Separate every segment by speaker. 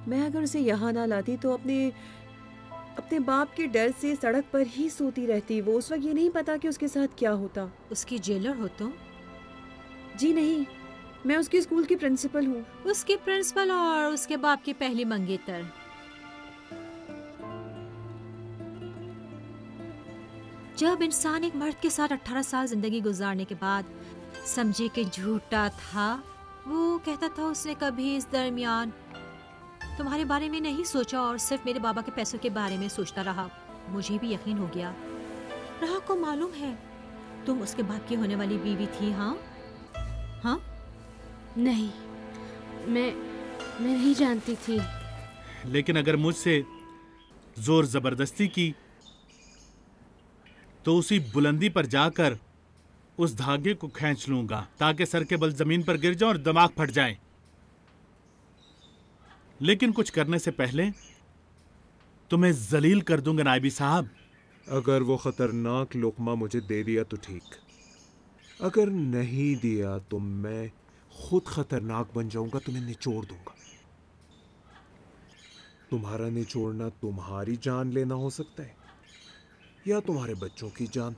Speaker 1: मैं अगर उसे यहाँ ना लाती तो अपने अपने बाप के डर से सड़क पर ही सोती रहती। वो उस वक्त ये नहीं पता कि उसके साथ क्या होता।
Speaker 2: उसकी जेलर हो तुम?
Speaker 1: जी नहीं, मैं उसके स्कूल की प्रिंसिपल हूँ।
Speaker 2: उसके प्रिंसिपल और उसके बाप की पहली मंगेतर। जब इंसान एक मर्द के साथ 18 साल जिंदगी गुजारने के बाद समझे कि झूठा था, वो कहता था उसने कभी इस दरमियान तुम्हारे बारे में नहीं सोचा और सिर्फ मेरे बाबा के पैसों के बारे में सोचता रहा। मुझे भी यकीन हो गया। राह को मालूम है तुम उसके बाप की होने वाली बीवी थी। हाँ हाँ?
Speaker 3: नहीं, मैं नहीं जानती थी।
Speaker 4: लेकिन अगर मुझसे जोर जबरदस्ती की तो उसी बुलंदी पर जाकर उस धागे को खींच लूंगा ताकि सर के बल जमीन पर गिर जाए और दिमाग फट जाए। लेकिन कुछ करने से पहले तुम्हें जलील कर दूंगा नायबी साहब।
Speaker 5: अगर वो खतरनाक लुकमा मुझे दे दिया तो ठीक, अगर नहीं दिया तो मैं खुद खतरनाक बन जाऊंगा, तुम्हें निचोड़ दूंगा। तुम्हारा निचोड़ना तुम्हारी जान लेना हो सकता है या तुम्हारे बच्चों की जान।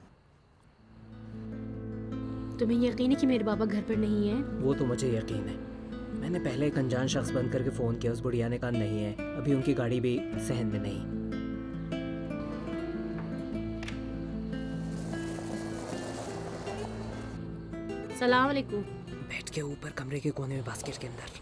Speaker 3: तुम्हें यकीन है कि मेरे बाबा घर पर नहीं है?
Speaker 6: वो तो मुझे यकीन है। मैंने पहले एक अनजान शख्स बंद करके फ़ोन किया, उस बुढ़िया ने कहा नहीं है, अभी उनकी गाड़ी भी सहन में नहीं।
Speaker 3: सलाम अलैकुम।
Speaker 6: बेड के ऊपर कमरे के कोने में बास्केट के अंदर।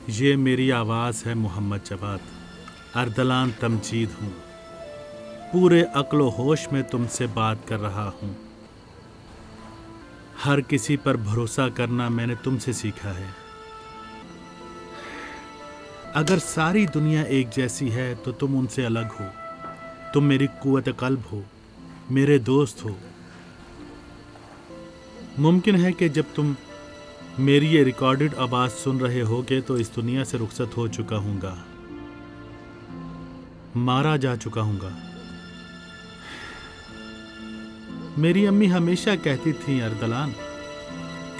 Speaker 4: ये मेरी आवाज़ है मोहम्मद जवाद, अर्दलान तमजीद हूँ। पूरे अक्लो होश में तुमसे बात कर रहा हूँ। हर किसी पर भरोसा करना मैंने तुमसे सीखा है। अगर सारी दुनिया एक जैसी है तो तुम उनसे अलग हो। तुम मेरी कुव्वत कल्ब हो, मेरे दोस्त हो। मुमकिन है कि जब तुम मेरी ये रिकॉर्डेड आवाज़ सुन रहे होगे तो इस दुनिया से रुखसत हो चुका हूँगा, मारा जा चुका हूँगा। मेरी अम्मी हमेशा कहती थी अर्दलान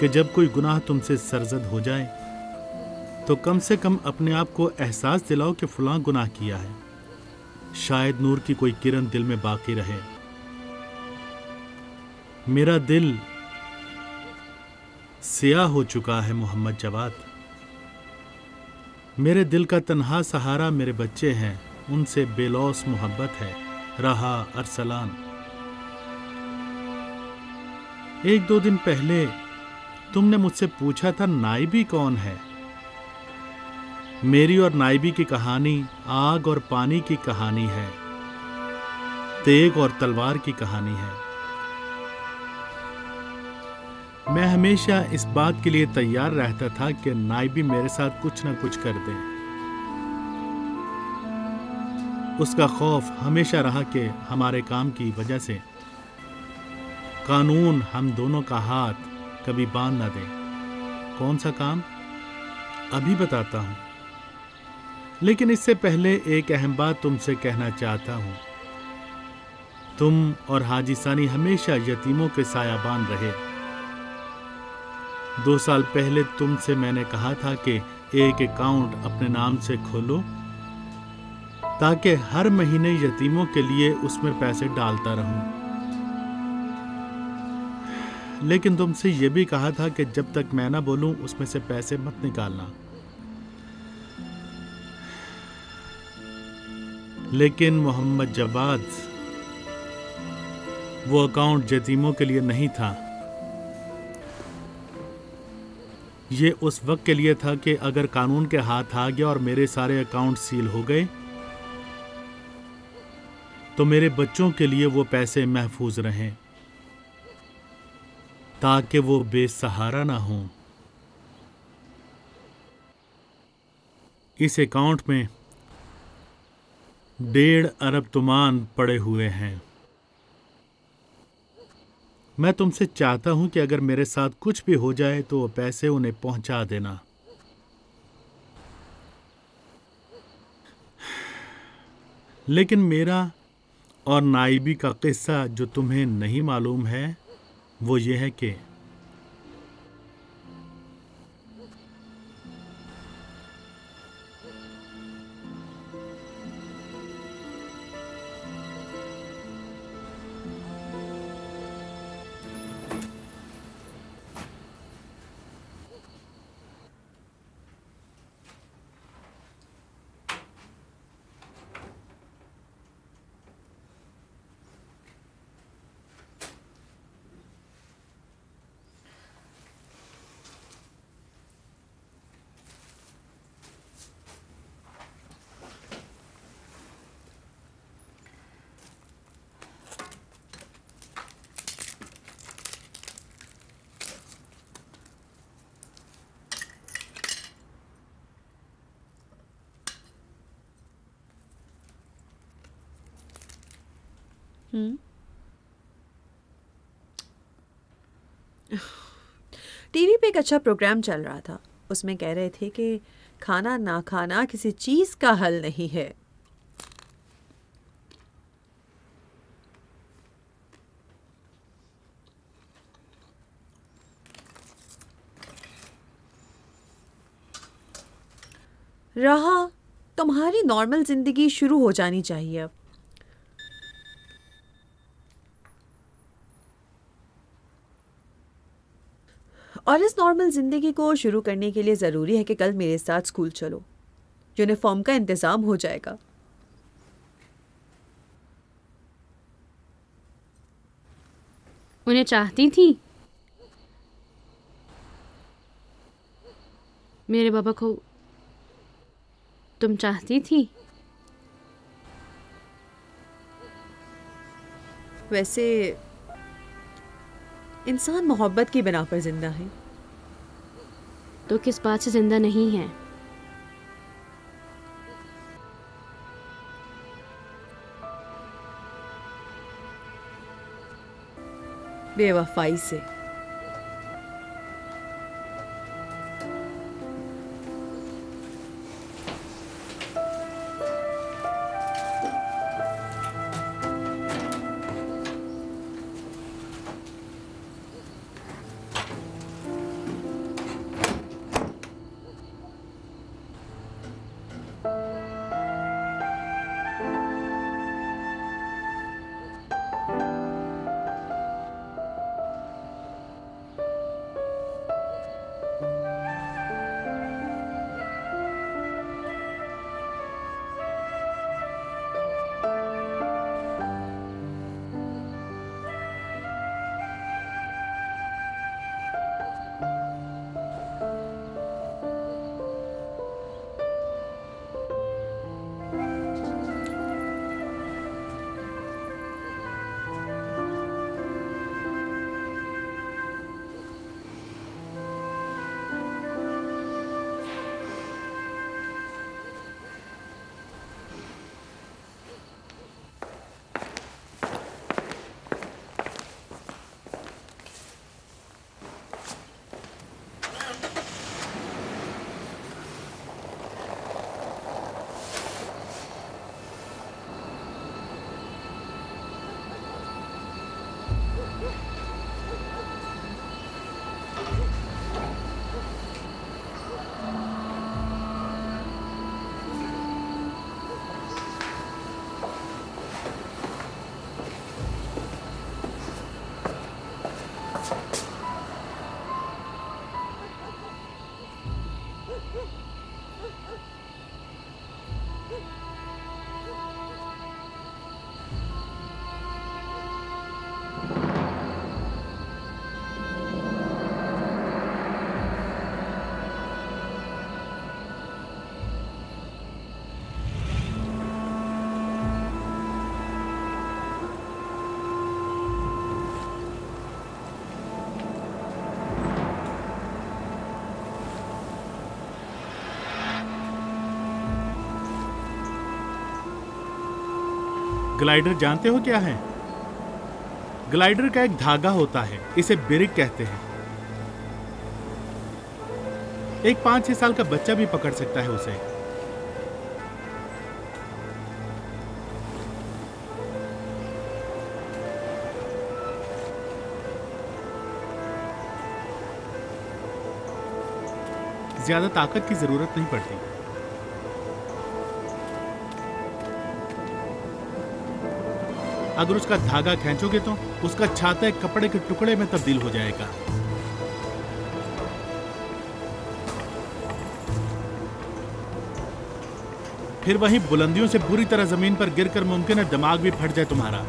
Speaker 4: कि जब कोई गुनाह तुमसे सरजद हो जाए तो कम से कम अपने आप को एहसास दिलाओ कि फलां गुनाह किया है, शायद नूर की कोई किरण दिल में बाकी रहे। मेरा दिल स्याह हो चुका है मोहम्मद जवाद। मेरे दिल का तन्हा सहारा मेरे बच्चे हैं, उनसे बेलौस मोहब्बत है। रहा अरसलान। एक दो दिन पहले तुमने मुझसे पूछा था नाइबी कौन है। मेरी और नाइबी की कहानी आग और पानी की कहानी है, तेग और तलवार की कहानी है। मैं हमेशा इस बात के लिए तैयार रहता था कि नाइबी मेरे साथ कुछ न कुछ कर दे। उसका खौफ हमेशा रहा कि हमारे काम की वजह से कानून हम दोनों का हाथ कभी बांध न दे। कौन सा काम, अभी बताता हूं। लेकिन इससे पहले एक अहम बात तुमसे कहना चाहता हूं। तुम और हाजी सानी हमेशा यतीमों के सायाबान रहे। 2 साल पहले तुमसे मैंने कहा था कि एक अकाउंट अपने नाम से खोलो ताकि हर महीने यतीमों के लिए उसमें पैसे डालता रहूं। लेकिन तुमसे यह भी कहा था कि जब तक मैं ना बोलूं उसमें से पैसे मत निकालना। लेकिन मोहम्मद जवाद, वो अकाउंट यतीमों के लिए नहीं था। ये उस वक्त के लिए था कि अगर कानून के हाथ आ गया और मेरे सारे अकाउंट सील हो गए तो मेरे बच्चों के लिए वो पैसे महफूज रहें ताकि वो बेसहारा ना हों। इस अकाउंट में 1.5 अरब तुमान पड़े हुए हैं। मैं तुमसे चाहता हूं कि अगर मेरे साथ कुछ भी हो जाए तो वो पैसे उन्हें पहुंचा देना। लेकिन मेरा और नाइबी का किस्सा जो तुम्हें नहीं मालूम है वो ये है कि
Speaker 1: टीवी पे एक अच्छा प्रोग्राम चल रहा था। उसमें कह रहे थे कि खाना ना खाना किसी चीज का हल नहीं है। रहा तुम्हारी नॉर्मल जिंदगी शुरू हो जानी चाहिए अब। और इस नॉर्मल ज़िंदगी को शुरू करने के लिए ज़रूरी है कि कल मेरे साथ स्कूल चलो। यूनिफॉर्म का इंतज़ाम हो जाएगा।
Speaker 3: उन्हें चाहती थी, मेरे बाबा को तुम चाहती थी?
Speaker 1: वैसे इंसान मोहब्बत की बिना पर जिंदा है।
Speaker 3: तो किस बात से जिंदा नहीं है?
Speaker 1: बेवफाई से।
Speaker 4: ग्लाइडर जानते हो क्या है? ग्लाइडर का एक धागा होता है, इसे बिरिक कहते हैं। एक 5-6 साल का बच्चा भी पकड़ सकता है उसे। ज्यादा ताकत की जरूरत नहीं पड़ती। अगर उसका धागा खींचोगे तो उसका छाता एक कपड़े के टुकड़े में तब्दील हो जाएगा। फिर वहीं बुलंदियों से बुरी तरह जमीन पर गिरकर मुमकिन है दिमाग भी फट जाए तुम्हारा।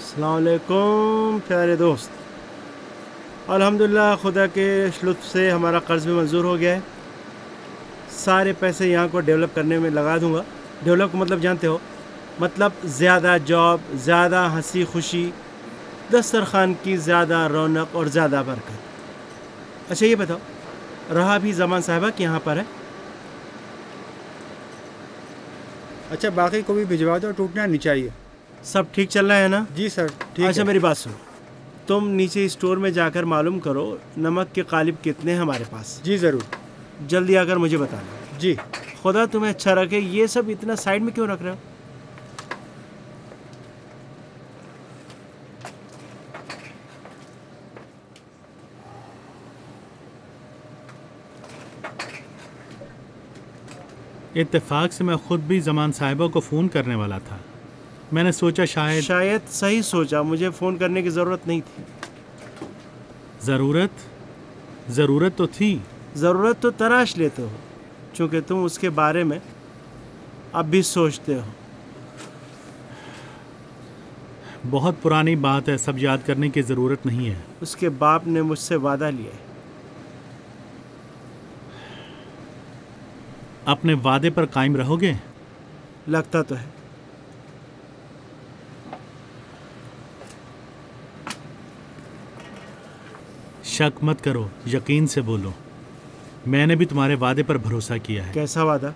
Speaker 7: अस्सलाम वालेकुम प्यारे दोस्त। अल्हम्दुलिल्लाह खुदा के लुत्फ़ से हमारा कर्ज़ भी मंजूर हो गया है। सारे पैसे यहाँ को डेवलप करने में लगा दूँगा। डेवलप का मतलब जानते हो, मतलब ज़्यादा जॉब, ज़्यादा हंसी खुशी, दस्तरखान की ज़्यादा रौनक और ज़्यादा बरकत। अच्छा ये बताओ, रहा भी ज़मान साहिबा कि यहाँ पर है?
Speaker 8: अच्छा बाकी को भी भिजवा दो, टूटना नहीं चाहिए।
Speaker 7: सब ठीक चल रहा है ना?
Speaker 8: जी सर ठीक
Speaker 7: अच्छा
Speaker 8: है।
Speaker 7: मेरी बात सुनो, तुम नीचे स्टोर में जाकर मालूम करो नमक के कालिब कितने हैं हमारे पास।
Speaker 8: जी ज़रूर।
Speaker 7: जल्दी आकर मुझे बताना।
Speaker 8: जी।
Speaker 7: खुदा तुम्हें अच्छा रखे। ये सब इतना साइड में क्यों रख रहे हो?
Speaker 4: इत्तेफाक से मैं खुद भी जमान साहिबा को फ़ोन करने वाला था। मैंने सोचा शायद
Speaker 7: सही सोचा, मुझे फ़ोन करने की ज़रूरत नहीं थी।
Speaker 4: ज़रूरत तो थी।
Speaker 7: ज़रूरत तो तराश लेते हो, चूँकि तुम उसके बारे में अब भी सोचते हो।
Speaker 4: बहुत पुरानी बात है, सब याद करने की ज़रूरत नहीं है।
Speaker 7: उसके बाप ने मुझसे वादा लिया है।
Speaker 4: अपने वादे पर कायम रहोगे?
Speaker 7: लगता तो है।
Speaker 4: शक मत करो, यकीन से बोलो। मैंने भी तुम्हारे वादे पर भरोसा किया है।
Speaker 7: कैसा वादा?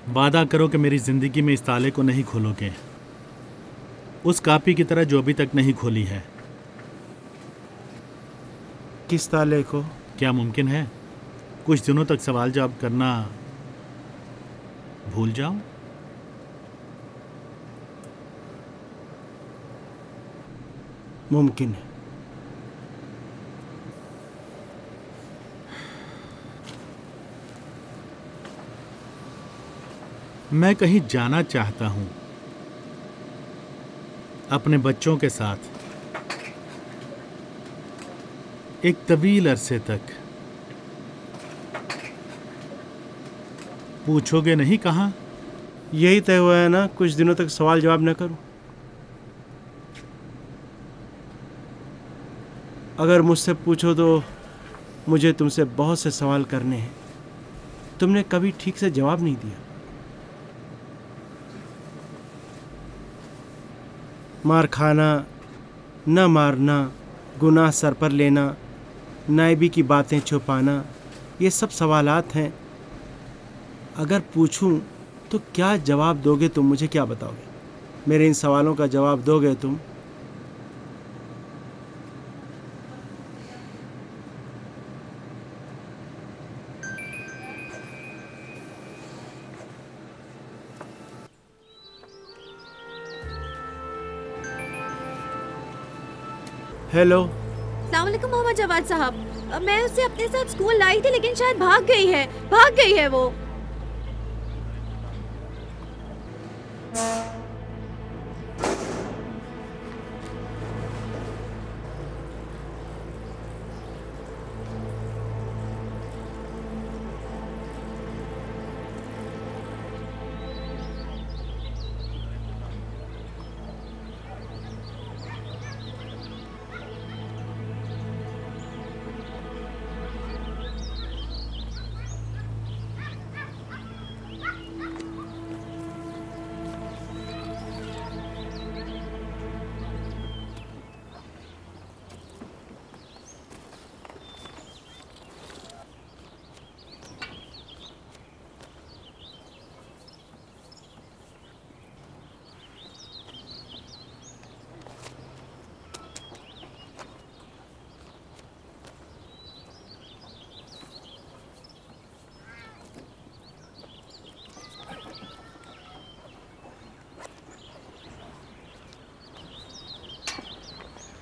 Speaker 4: वादा करो कि मेरी जिंदगी में इस ताले को नहीं खोलोगे, उस कापी की तरह जो अभी तक नहीं खोली है।
Speaker 7: किस ताले को?
Speaker 4: क्या मुमकिन है कुछ दिनों तक सवाल जवाब करना भूल जाओ?
Speaker 7: मुमकिन है।
Speaker 4: मैं कहीं जाना चाहता हूं अपने बच्चों के साथ, एक तवील अरसे तक। पूछोगे नहीं कहाँ?
Speaker 7: यही तय हुआ है ना, कुछ दिनों तक सवाल जवाब न करूं। अगर मुझसे पूछो तो मुझे तुमसे बहुत से सवाल करने हैं। तुमने कभी ठीक से जवाब नहीं दिया। मार खाना, न मारना, गुनाह सर पर लेना, नाइबी की बातें छुपाना, ये सब सवालात हैं। अगर पूछूं तो क्या जवाब दोगे तुम? मुझे क्या बताओगे? मेरे इन सवालों का जवाब दोगे तुम? हेलो।
Speaker 1: अस्सलाम वालेकुम मोहम्मद जवाद साहब। मैं उसे अपने साथ स्कूल लाई थी, लेकिन शायद भाग गई है वो।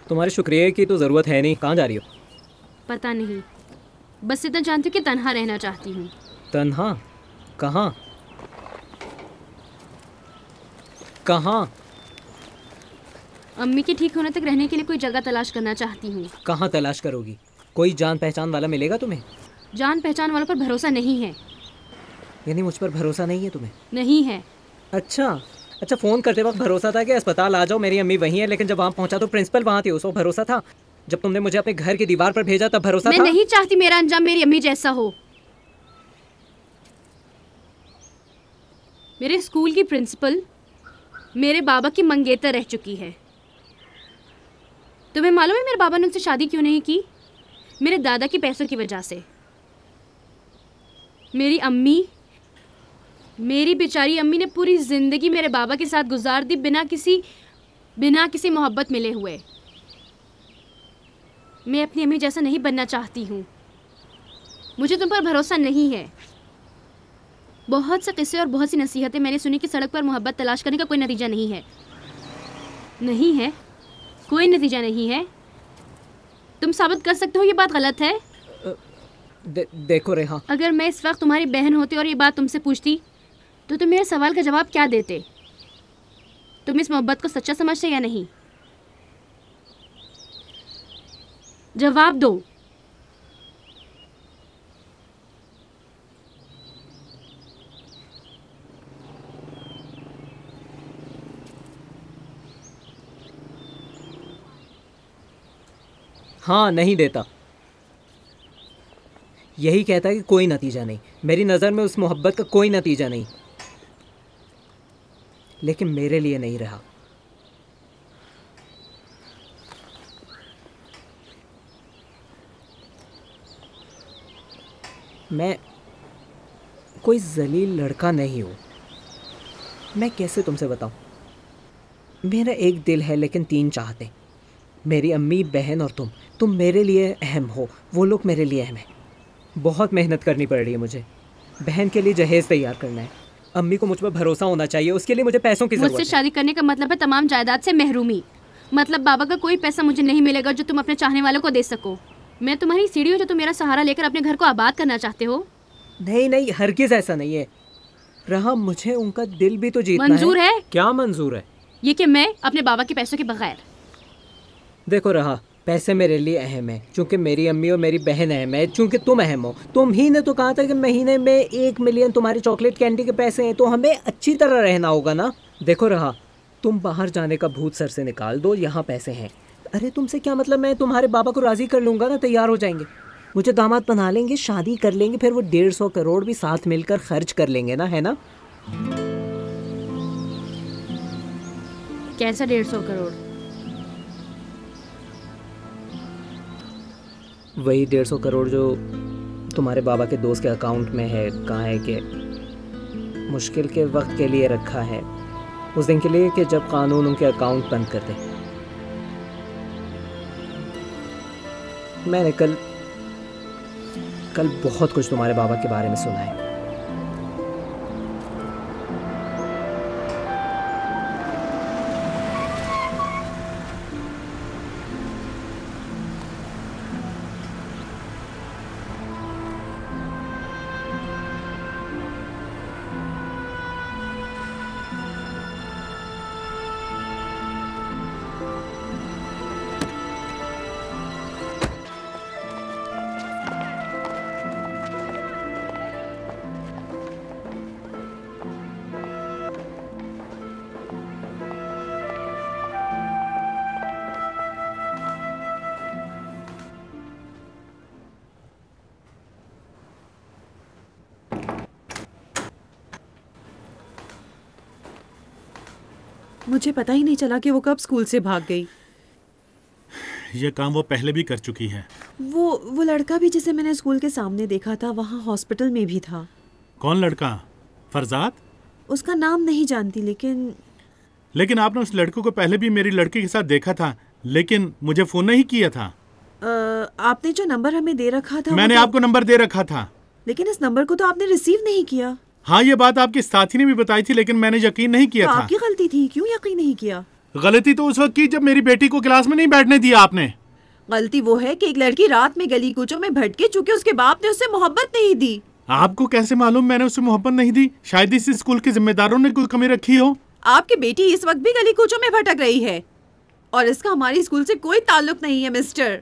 Speaker 6: तुम्हारे शुक्रिया की तो ज़रूरत है नहीं। कहाँ जा रही हो?
Speaker 3: पता नहीं, बस इतना जानती हूँ कि तन्हा रहना चाहती हूँ।
Speaker 6: तन्हा? कहाँ कहाँ?
Speaker 3: अम्मी के ठीक होने तक रहने के लिए कोई जगह तलाश करना चाहती हूँ।
Speaker 6: कहाँ तलाश करोगी? कोई जान पहचान वाला मिलेगा तुम्हें?
Speaker 3: जान पहचान वालों पर भरोसा नहीं है।
Speaker 6: यानी मुझ पर भरोसा नहीं है तुम्हें?
Speaker 3: नहीं है।
Speaker 6: अच्छा, फ़ोन करते वक्त भरोसा था कि अस्पताल आ जाओ, मेरी अम्मी वहीं है, लेकिन जब वहाँ पहुँचा तो प्रिंसिपल वहाँ थे, उस वक्त भरोसा था। जब तुमने मुझे अपने घर की दीवार पर भेजा तब भरोसा था।
Speaker 3: मैं नहीं चाहती मेरा अंजाम मेरी अम्मी जैसा हो। मेरे स्कूल की प्रिंसिपल मेरे बाबा की मंगेतर रह चुकी है। तुम्हें मालूम है मेरे बाबा ने उनसे शादी क्यों नहीं की? मेरे दादा के पैसों की वजह से। मेरी अम्मी, मेरी बेचारी अम्मी ने पूरी जिंदगी मेरे बाबा के साथ गुजार दी, बिना किसी मोहब्बत मिले हुए। मैं अपनी अम्मी जैसा नहीं बनना चाहती हूँ। मुझे तुम पर भरोसा नहीं है। बहुत से किस्से और बहुत सी नसीहतें मैंने सुनी कि सड़क पर मोहब्बत तलाश करने का कोई नतीजा नहीं है। नहीं है, कोई नतीजा नहीं है। तुम साबित कर सकते हो ये बात गलत है?
Speaker 6: देखो रेहा,
Speaker 3: अगर मैं इस वक्त तुम्हारी बहन होती और ये बात तुमसे पूछती तो तुम मेरे सवाल का जवाब क्या देते? तुम इस मोहब्बत को सच्चा समझते या नहीं? जवाब दो।
Speaker 6: हाँ, नहीं देता। यही कहता है कि कोई नतीजा नहीं, मेरी नज़र में उस मोहब्बत का कोई नतीजा नहीं। लेकिन मेरे लिए नहीं रहा। मैं कोई जलील लड़का नहीं हूँ। मैं कैसे तुमसे बताऊँ? मेरा एक दिल है लेकिन 3 चाहते। मेरी अम्मी, बहन और तुम मेरे लिए अहम हो, वो लोग मेरे लिए अहम है। बहुत मेहनत करनी पड़ रही है मुझे। बहन के लिए जहेज़ तैयार करना है, अम्मी को मुझ पर भरोसा होना चाहिए, उसके लिए मुझे पैसों की ज़रूरत है।
Speaker 3: मुझसे शादी करने का मतलब है तमाम जायदाद से महरूमी। मतलब बाबा का कोई पैसा मुझे नहीं मिलेगा जो तुम अपने चाहने वालों को दे सको। मैं तुम्हारी सीढ़ी हूँ जो तुम मेरा सहारा लेकर अपने घर को आबाद करना चाहते हो।
Speaker 6: नहीं नहीं, हरगिज़ ऐसा नहीं है। रहा, मुझे उनका दिल भी तो जीतना
Speaker 3: मंजूर है।
Speaker 6: क्या मंजूर है?
Speaker 3: ये कि मैं अपने बाबा के पैसों के बगैर।
Speaker 6: देखो रहा, पैसे मेरे लिए अहम है क्योंकि मेरी अम्मी और मेरी बहन अहम है, क्योंकि तुम अहम हो। तुम ही ने तो कहा था कि महीने में 1 मिलियन तुम्हारे चॉकलेट कैंडी के पैसे हैं, तो हमें अच्छी तरह रहना होगा ना। देखो रहा, तुम बाहर जाने का भूत सर से निकाल दो, यहाँ पैसे हैं। अरे तुमसे क्या मतलब, मैं तुम्हारे बाबा को राज़ी कर लूँगा ना, तैयार हो जाएंगे, मुझे दामाद बना लेंगे, शादी कर लेंगे, फिर वो 150 करोड़ भी साथ मिलकर खर्च कर लेंगे ना, है ना?
Speaker 3: कैसा 150 करोड़?
Speaker 6: वही 150 करोड़ जो तुम्हारे बाबा के दोस्त के अकाउंट में है। कहा है कि मुश्किल के वक्त के लिए रखा है, उस दिन के लिए कि जब कानून उनके अकाउंट बंद कर दे। मैंने कल बहुत कुछ तुम्हारे बाबा के बारे में सुना है।
Speaker 1: मुझे पता ही नहीं चला कि वो कब स्कूल से भाग गई।
Speaker 4: ये काम वो पहले भी कर चुकी है।
Speaker 1: वो लड़का भी जिसे मैंने स्कूल के सामने देखा था, वहाँ हॉस्पिटल में भी था।
Speaker 4: कौन लड़का? फरजाद?
Speaker 1: उसका नाम नहीं जानती, लेकिन
Speaker 4: आपने उस लड़के को पहले भी मेरी लड़की के साथ देखा था, लेकिन मुझे फोन नहीं किया था।
Speaker 1: आपने जो नंबर हमें दे रखा था,
Speaker 4: मैंने आपको नंबर दे रखा था,
Speaker 1: लेकिन इस नंबर को तो आपने रिसीव नहीं किया।
Speaker 4: हाँ, ये बात आपके साथी ने भी बताई थी, लेकिन मैंने यकीन नहीं किया था।
Speaker 1: आपकी गलती थी, क्यों यकीन नहीं किया?
Speaker 4: गलती तो उस वक्त की जब मेरी बेटी को क्लास में नहीं बैठने दिया आपने।
Speaker 1: गलती वो है कि एक लड़की रात में गली कूचों में भटके, चूंकि उसके बाप ने उससे मोहब्बत नहीं दी।
Speaker 4: आपको कैसे मालूम मैंने उससे मोहब्बत नहीं दी? शायद इस स्कूल के जिम्मेदारों ने कोई कमी रखी हो।
Speaker 1: आपकी बेटी इस वक्त भी गली कूचों में भटक रही है और इसका हमारी स्कूल से कोई ताल्लुक नहीं है, मिस्टर।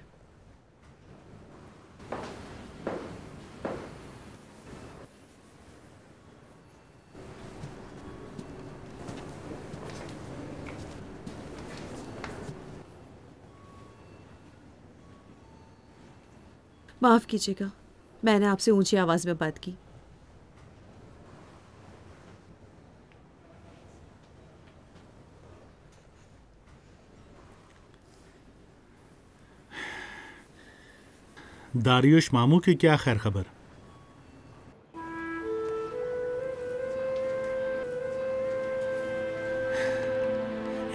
Speaker 1: माफ कीजिएगा, मैंने आपसे ऊंची आवाज में बात की।
Speaker 4: दारियुश मामू की क्या खैर खबर?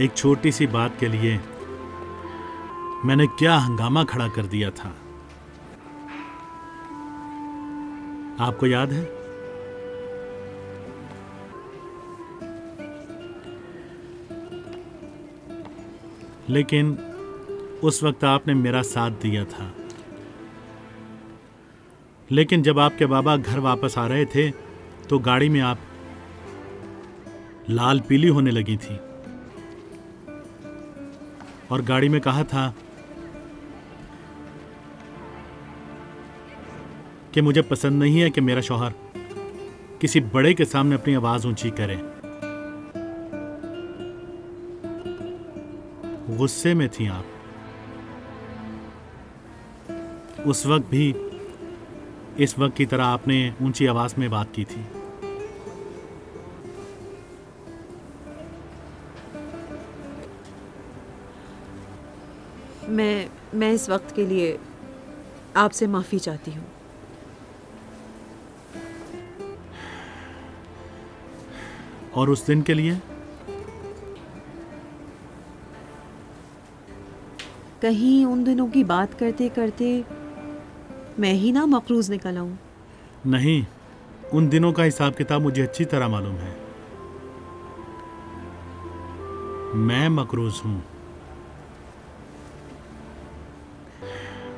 Speaker 4: एक छोटी सी बात के लिए मैंने क्या हंगामा खड़ा कर दिया था, आपको याद है? लेकिन उस वक्त आपने मेरा साथ दिया था। लेकिन जब आपके बाबा घर वापस आ रहे थे तो गाड़ी में आप लाल पीली होने लगी थी और गाड़ी में कहा था कि मुझे पसंद नहीं है कि मेरा शौहर किसी बड़े के सामने अपनी आवाज ऊंची करे। गुस्से में थी आप। उस वक्त भी इस वक्त की तरह आपने ऊंची आवाज में बात की थी।
Speaker 9: मैं इस वक्त के लिए आपसे माफ़ी चाहती हूँ।
Speaker 4: और उस दिन के लिए?
Speaker 9: कहीं उन दिनों की बात करते करते मैं ही ना मकरूज निकल आऊं।
Speaker 4: नहीं, उन दिनों का हिसाब किताब मुझे अच्छी तरह मालूम है। मैं मकरूज हूं,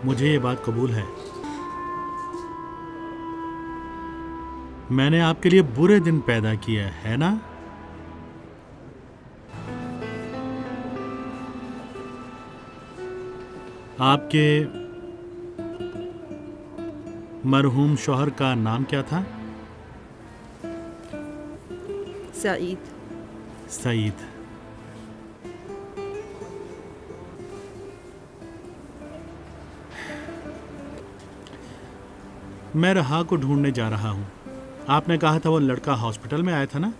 Speaker 4: मुझे ये बात कबूल है। मैंने आपके लिए बुरे दिन पैदा किए है ना? आपके मरहूम शौहर का नाम क्या था?
Speaker 9: सईद।
Speaker 4: सईद। मैं रहा को ढूंढने जा रहा हूं। आपने कहा था वो लड़का हॉस्पिटल में आया था ना?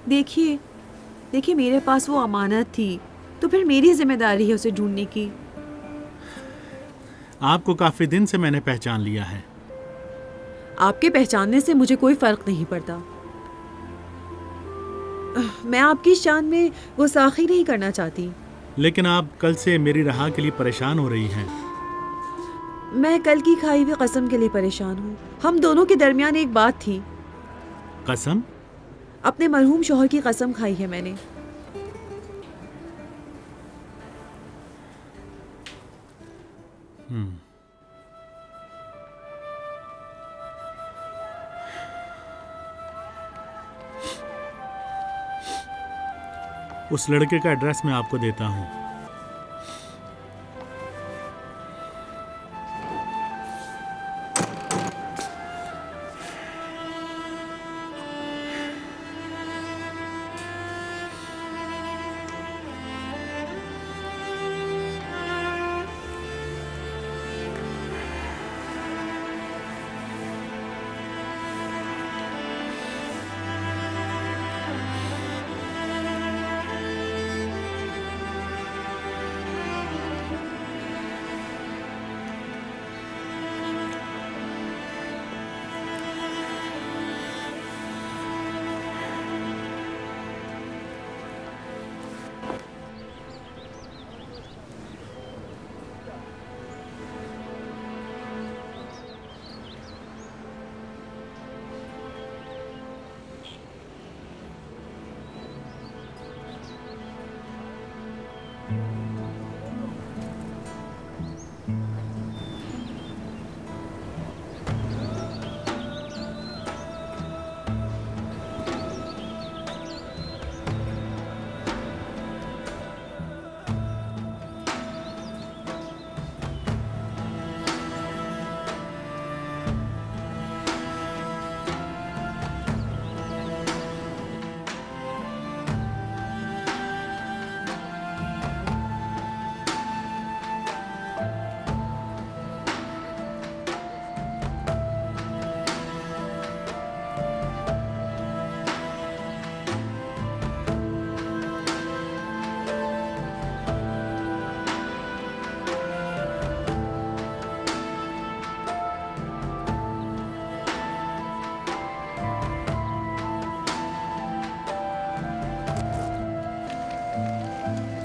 Speaker 9: देखिए मेरे पास वो अमानत थी, तो फिर मेरी जिम्मेदारी है उसे ढूंढने की।
Speaker 4: आपको काफी दिन से मैंने पहचान लिया है।
Speaker 9: आपके पहचानने से मुझे कोई फर्क नहीं पड़ता। मैं आपकी शान में गुस्ताखी नहीं करना चाहती।
Speaker 4: लेकिन आप कल से मेरी रहा के लिए परेशान हो रही हैं।
Speaker 9: मैं कल की खाई हुई कसम के लिए परेशान हूँ। हम दोनों के दरमियान एक बात थी।
Speaker 4: कसम?
Speaker 9: अपने मरहूम शौहर की कसम खाई है मैंने।
Speaker 4: उस लड़के का एड्रेस मैं आपको देता हूं।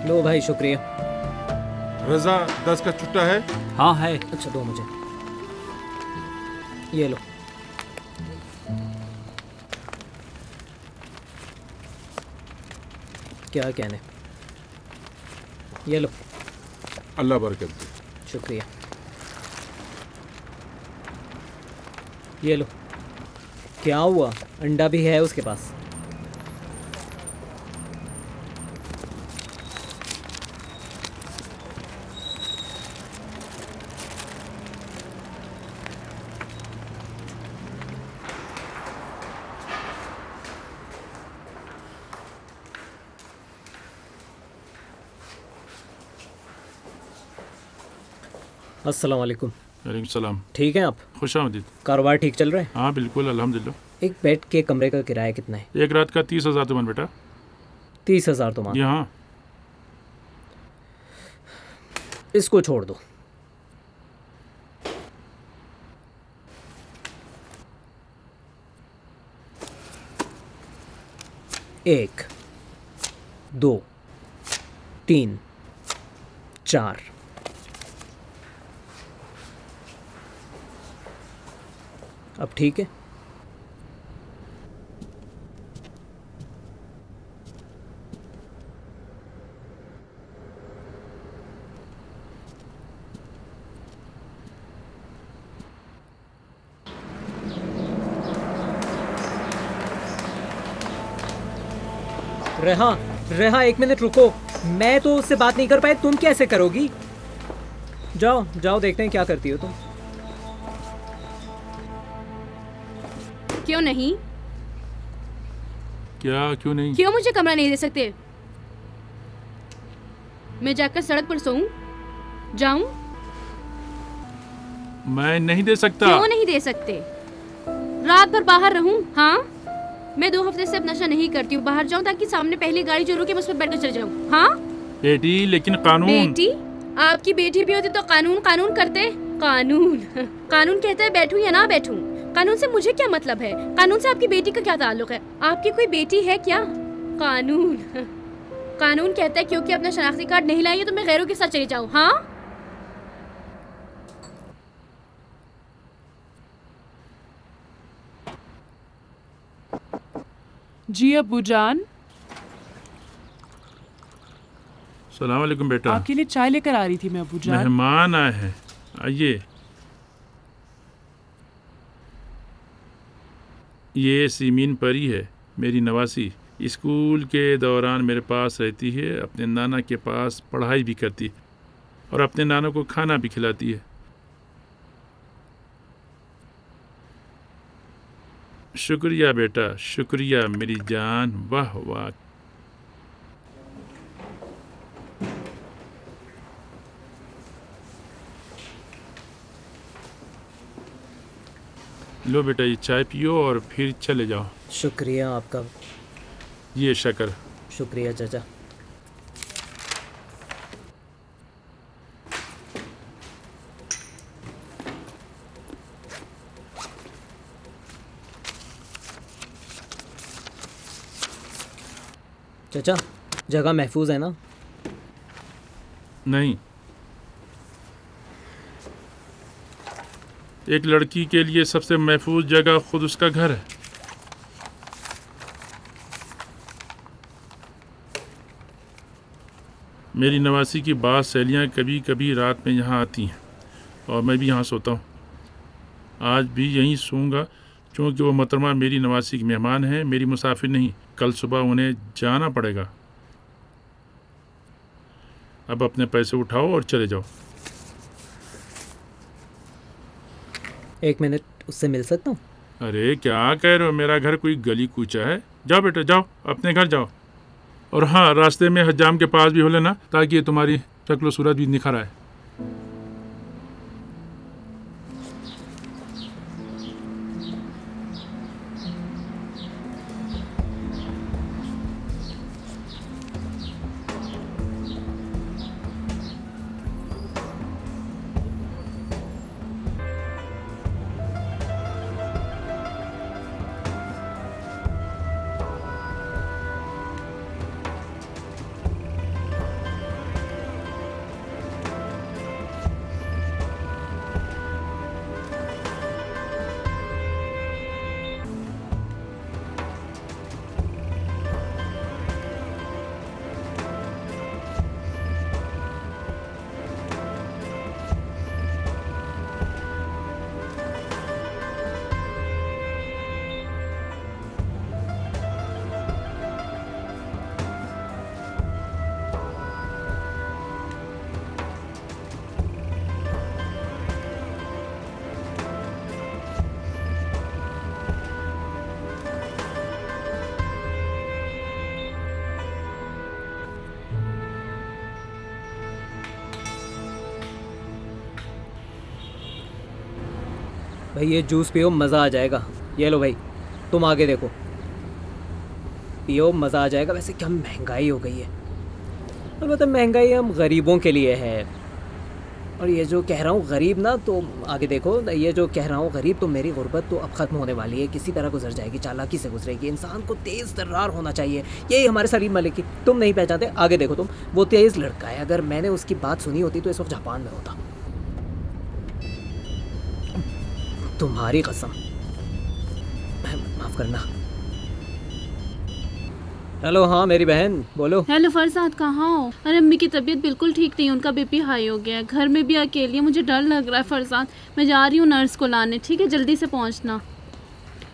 Speaker 6: लो भाई, शुक्रिया।
Speaker 5: रजा 10 का छुट्टा है?
Speaker 6: हाँ है। अच्छा दो मुझे, ये लो। क्या कहने, ये लो।
Speaker 5: अल्लाह बरकत दे।
Speaker 6: शुक्रिया। ये लो। क्या हुआ, अंडा भी है उसके पास? अस्सलाम वालेकुम।
Speaker 10: वालेकुम सलाम।
Speaker 6: ठीक है आप?
Speaker 10: खुश आमदीद।
Speaker 6: कारोबार ठीक चल रहा है?
Speaker 10: हाँ बिल्कुल अल्हम्दुलिल्लाह।
Speaker 6: एक बेड के कमरे का किराया कितना है?
Speaker 10: एक रात का 30,000 तुमान बेटा।
Speaker 6: 30,000 तुमान?
Speaker 10: जी हाँ।
Speaker 6: इसको छोड़ दो। एक, 2, 3, 4। अब ठीक है? रेहा, रेहा 1 मिनट रुको। मैं तो उससे बात नहीं कर पाई, तुम कैसे करोगी? जाओ जाओ, देखते हैं क्या करती हो तुम।
Speaker 3: क्यों नहीं?
Speaker 10: क्या क्यों नहीं?
Speaker 3: क्यों मुझे कमरा नहीं दे सकते? मैं जाकर सड़क पर सोऊं? जाऊं?
Speaker 10: मैं नहीं दे सकता।
Speaker 3: क्यों नहीं दे सकते? रात भर बाहर रहूं? हाँ, मैं 2 हफ्ते से अब नशा नहीं करती हूँ। बाहर जाऊं ताकि सामने पहली गाड़ी जो रुके मैं उस पर बैठकर चले जाऊं। हाँ
Speaker 10: बेटी, लेकिन कानून।
Speaker 3: बेटी? आपकी बेटी भी होती तो कानून कानून करते। कानून कानून कहता है बैठूं या ना बैठूं। कानून से मुझे क्या मतलब है? कानून से आपकी बेटी का क्या ताल्लुक है? आपकी कोई बेटी है क्या? कानून कानून कहता है क्योंकि अपना शनाख्ती कार्ड नहीं लाई है तो मैं गैरों के साथ चली जाऊं। हाँ,
Speaker 11: जी अब्बू जान।
Speaker 10: सलाम वालेकुम बेटा।
Speaker 11: आपके लिए चाय लेकर आ रही थी मैं अब्बू जान।
Speaker 10: मेहमान आए हैं, आइए। ये सीमीन परी है, मेरी नवासी। स्कूल के दौरान मेरे पास रहती है, अपने नाना के पास पढ़ाई भी करती है और अपने नाना को खाना भी खिलाती है। शुक्रिया बेटा, शुक्रिया मेरी जान। वाह वाह। लो बेटा, ये चाय पियो और फिर चले जाओ।
Speaker 6: शुक्रिया आपका।
Speaker 10: ये शक्कर।
Speaker 6: शुक्रिया चाचा। चाचा, जगह महफूज है ना?
Speaker 10: नहीं, एक लड़की के लिए सबसे महफूज जगह खुद उसका घर है। मेरी नवासी की बात सहेलियाँ कभी कभी रात में यहाँ आती हैं और मैं भी यहाँ सोता हूँ। आज भी यहीं सोऊंगा क्योंकि वो मोहतरमा मेरी नवासी की मेहमान है, मेरी मुसाफिर नहीं। कल सुबह उन्हें जाना पड़ेगा। अब अपने पैसे उठाओ और चले जाओ।
Speaker 6: 1 मिनट, उससे मिल सकता हूँ?
Speaker 10: अरे क्या कह रहे हो, मेरा घर कोई गली कूचा है? जाओ बेटा जाओ, अपने घर जाओ। और हाँ, रास्ते में हज्जाम के पास भी हो लेना ताकि ये तुम्हारी शक्ल सूरत भी निखर आए।
Speaker 6: भाई ये जूस पियो, मज़ा आ जाएगा। ये लो भाई, तुम आगे देखो, पियो, मज़ा आ जाएगा। वैसे क्या महंगाई हो गई है। अलबत्ता महंगाई हम गरीबों के लिए है। और ये जो कह रहा हूँ गरीब ना, तो आगे देखो, ये जो कह रहा हूँ गरीब, तो मेरी गुर्बत तो अब ख़त्म होने वाली है, किसी तरह गुजर जाएगी, चालाकी से गुजरेगी। इंसान को तेज़ तर्रार होना चाहिए, यही हमारे सलीम मलिक की। तुम नहीं पहचानते, आगे देखो तुम, वो तेज़ लड़का है। अगर मैंने उसकी बात सुनी होती तो इस वक्त जापान में होता। तुम्हारी कसम, माफ़ करना। हेलो, हाँ मेरी बहन, बोलो।
Speaker 3: हेलो फरजाद, कहाँ हो? अरे अम्मी की तबीयत बिल्कुल ठीक नहीं, उनका बीपी हाई हो गया है, घर में भी अकेली है, मुझे डर लग रहा है फरजाद। मैं जा रही हूँ नर्स को लाने, ठीक है? जल्दी से पहुँचना।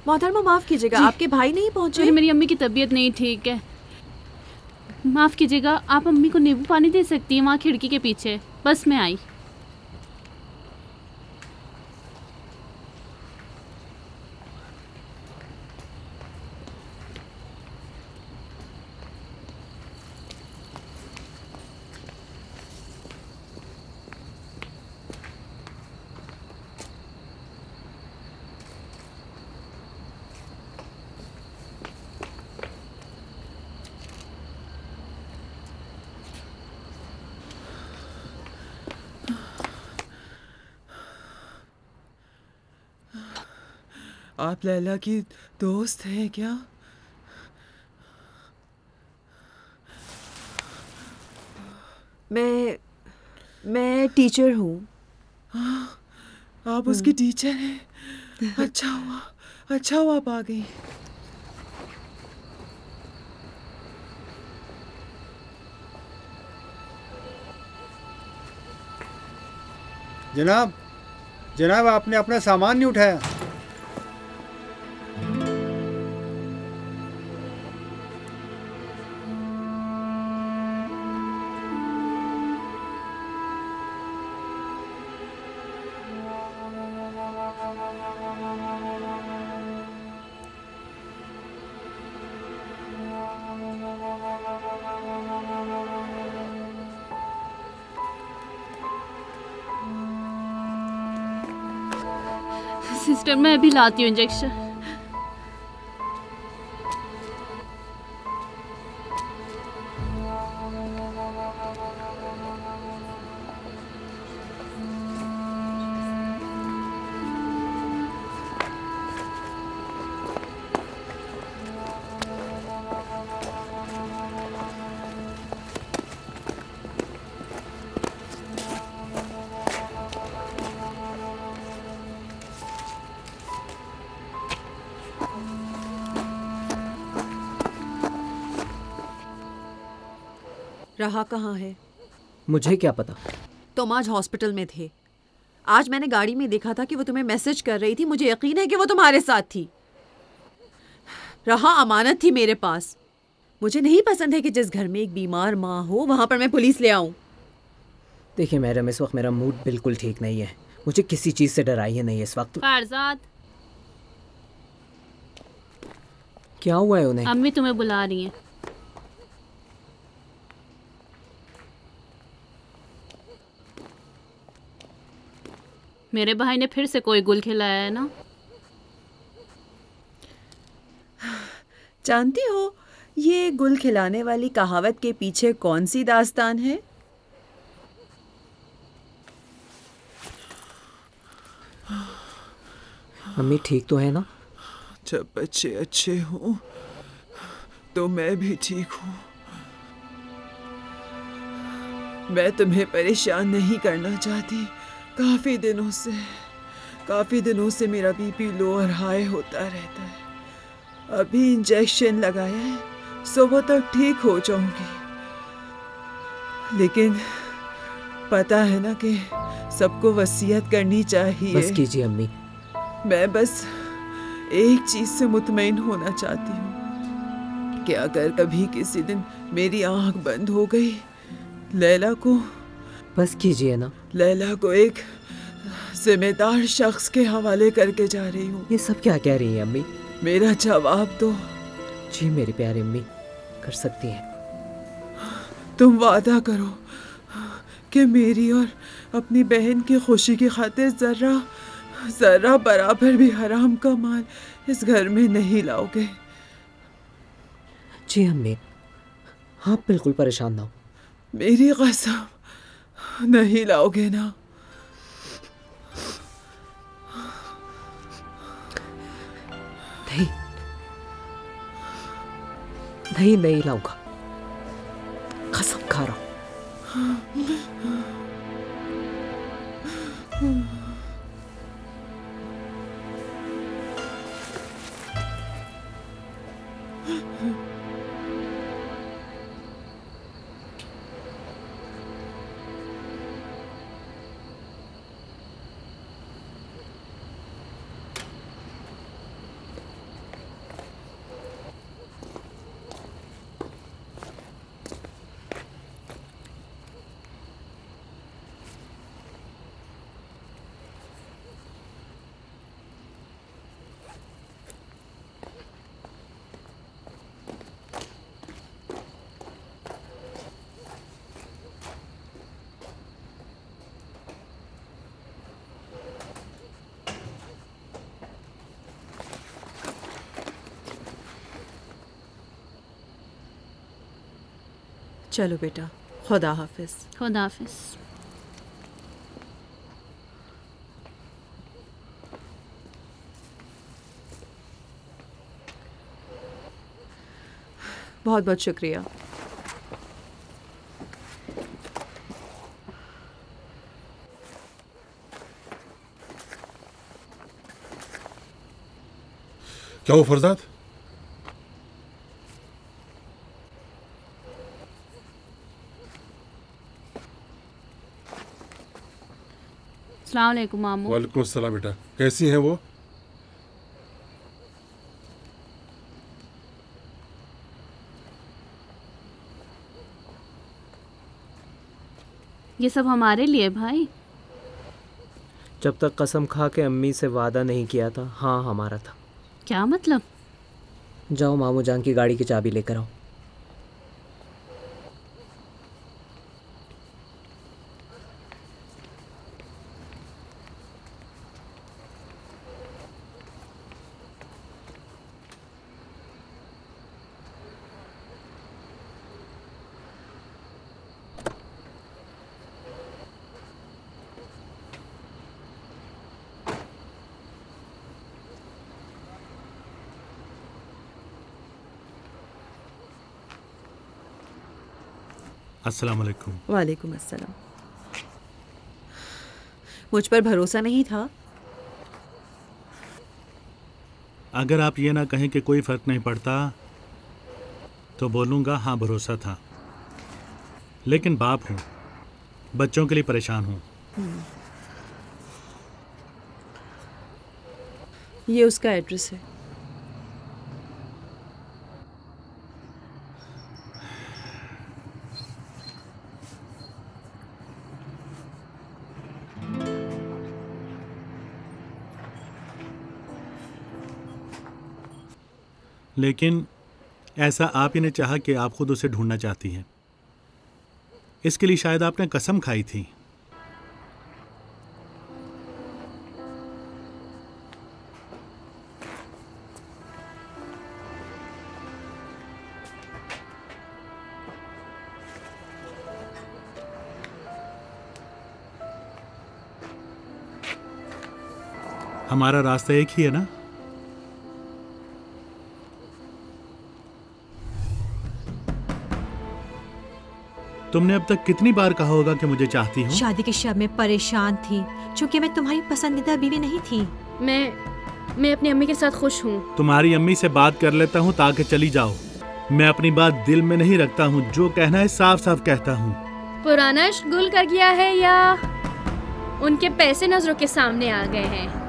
Speaker 1: मोहतरमा माफ़ कीजिएगा, आपके भाई नहीं पहुँचे?
Speaker 3: अरे मेरी अम्मी की तबीयत नहीं ठीक है, माफ़ कीजिएगा। आप अम्मी को नींबू पानी दे सकती हैं? वहाँ खिड़की के पीछे। बस मैं आई।
Speaker 12: आप लैला की दोस्त हैं क्या?
Speaker 1: मैं टीचर हूँ।
Speaker 12: आप उसकी टीचर हैं? अच्छा हुआ आप आ गई।
Speaker 8: जनाब आपने अपना सामान नहीं उठाया।
Speaker 3: सिस्टर, मैं अभी लाती हूँ इंजेक्शन।
Speaker 1: रहा कहाँ है?
Speaker 6: मुझे क्या पता।
Speaker 1: तुम आज हॉस्पिटल में थे। आज मैंने गाड़ी में देखा था कि वो तुम्हें मैसेज कर रही थी। मुझे यकीन है कि वो तुम्हारे साथ थी। रहा अमानत थी मेरे पास। मुझे नहीं पसंद है कि जिस घर में एक बीमार माँ हो वहाँ पर मैं पुलिस ले आऊँ।
Speaker 6: देखिए मैडम, इस वक्त मेरा मूड बिल्कुल ठीक नहीं है। मुझे किसी चीज़ से डराइए नहीं इस वक्त।
Speaker 3: फरजाद,
Speaker 6: क्या हुआ है उन्हें?
Speaker 3: अम्मी तुम्हें बुला रही हैं। मेरे भाई ने फिर से कोई गुल खिलाया है ना?
Speaker 1: जानती हो ये गुल खिलाने वाली कहावत के पीछे कौन सी दास्तान है?
Speaker 6: मम्मी ठीक तो है ना?
Speaker 12: जब बच्चे अच्छे हों तो मैं भी ठीक हूँ। मैं तुम्हें परेशान नहीं करना चाहती। काफ़ी दिनों से मेरा बीपी लो और हाई होता रहता है। अभी इंजेक्शन लगाया है, सुबह तक ठीक हो जाऊंगी। लेकिन पता है ना कि सबको वसीयत करनी चाहिए।
Speaker 6: बस कीजिए अम्मी।
Speaker 12: मैं बस एक चीज़ से मुतमईन होना चाहती हूँ कि अगर कभी किसी दिन मेरी आँख बंद हो गई, लैला को,
Speaker 6: बस कीजिए ना,
Speaker 12: लैला को एक जिम्मेदार शख्स के हवाले करके जा रही हूँ।
Speaker 6: ये सब क्या कह रही हैं अम्मी?
Speaker 12: मेरा जवाब दो।
Speaker 6: जी मेरी प्यारी अम्मी, कर सकती हैं।
Speaker 12: तुम वादा करो कि मेरी और अपनी बहन की खुशी की खातिर जरा बराबर भी हराम का माल इस घर में नहीं लाओगे।
Speaker 6: जी अम्मी, आप बिल्कुल परेशान ना हो।
Speaker 12: मेरी कसम नहीं लाओगे ना?
Speaker 6: नहीं नहीं नहीं लाऊंगा, कसम खा रहा हूं।
Speaker 9: चलो बेटा, खुदा हाफिज।
Speaker 3: खुदा हाफिज।
Speaker 9: बहुत बहुत शुक्रिया।
Speaker 13: क्या हो फरजाद?
Speaker 3: अस्सलाम वालेकुम मामू।
Speaker 13: वालेकुम अस्सलाम बेटा, कैसी हैं वो?
Speaker 3: ये सब हमारे लिए भाई?
Speaker 6: जब तक कसम खा के अम्मी से वादा नहीं किया था, हाँ हमारा था।
Speaker 3: क्या मतलब?
Speaker 6: जाओ मामू जान की गाड़ी की चाबी लेकर आओ।
Speaker 4: अस्सलाम वालेकुम।
Speaker 9: वालेकुम अस्सलाम। मुझ पर भरोसा नहीं था?
Speaker 4: अगर आप ये ना कहें कि कोई फ़र्क नहीं पड़ता तो बोलूँगा हाँ भरोसा था, लेकिन बाप हूँ, बच्चों के लिए परेशान हूँ।
Speaker 9: ये उसका एड्रेस है।
Speaker 4: लेकिन ऐसा आप ही ने चाहा कि आप खुद उसे ढूंढना चाहती हैं। इसके लिए शायद आपने कसम खाई थी। हमारा रास्ता एक ही है ना? तुमने अब तक कितनी बार कहा होगा कि मुझे चाहती हो?
Speaker 2: शादी के शब में परेशान थी क्योंकि मैं तुम्हारी पसंदीदा बीवी नहीं थी।
Speaker 3: मैं अपनी अम्मी के साथ खुश हूँ।
Speaker 4: तुम्हारी अम्मी से बात कर लेता हूँ ताकि चली जाओ। मैं अपनी बात दिल में नहीं रखता हूँ, जो कहना है साफ साफ कहता हूँ।
Speaker 3: पुराना इश्क गुल कर गया है या उनके पैसे नजरों के सामने आ गए हैं?